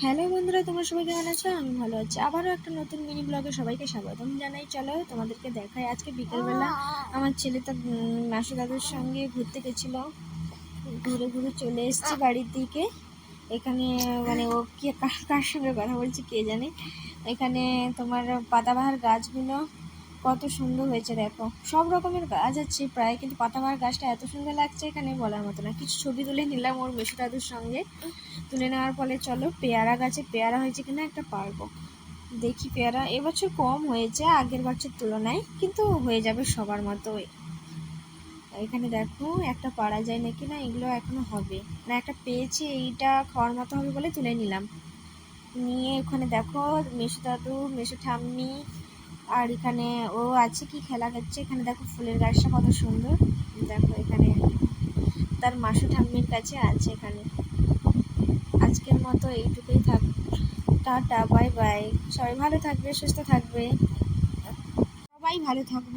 Hello বন্ধুরা, তোমরা সবাই কেমন আছো? আমি ভালো আছি। আবারও একটা নতুন মিনি ব্লগে সবাইকে স্বাগতম জানাই। চলো তোমাদেরকে দেখাই। আজকে বিকেলবেলা আমার ছেলে তার মাসি দাদুর সঙ্গে ঘুরতে গেছিল। ঘুরে ঘুরে চলে এসেছি বাড়ির দিকে। এখানে মানে ও কি কার সঙ্গে কথা বলছে কে জানে। এখানে তোমার পাতাবাহার গাছগুলো কত সুন্দর হয়েছে দেখো। সব রকমের গাছ আছে প্রায়, কিন্তু পাতাবাহার গাছটা এত সুন্দর লাগছে এখানে বলার মতো না। কিছু ছবি তুলে নিলাম ওর মেসো দাদুর সঙ্গে। তুলে নেওয়ার ফলে চলো পেয়ারা গাছে পেয়ারা হয়েছে কিনা একটা পারবো। দেখি পেয়ারা এবছর কম হয়েছে আগের বছর তুলনায়, কিন্তু হয়ে যাবে সবার মতো। এখানে দেখো একটা পারা যায় নাকি না, এগুলো এখনো হবে না। একটা পেয়েছি, এইটা খাওয়ার মতো হবে বলে তুলে নিলাম। নিয়ে ওখানে দেখো মেসো দাদু মেসো ঠাম্মি আর এখানে ও আছে কি খেলা করছে। এখানে দেখো ফুলের গাছটা কত সুন্দর। দেখো এখানে তার মাসু ঠাম্মির কাছে আছে। এখানে আজকের মতো এইটুকুই থাক। Tata, bye bye. সবাই ভালো থাকবে, সুস্থ থাকবে, সবাই ভালো থাকবে।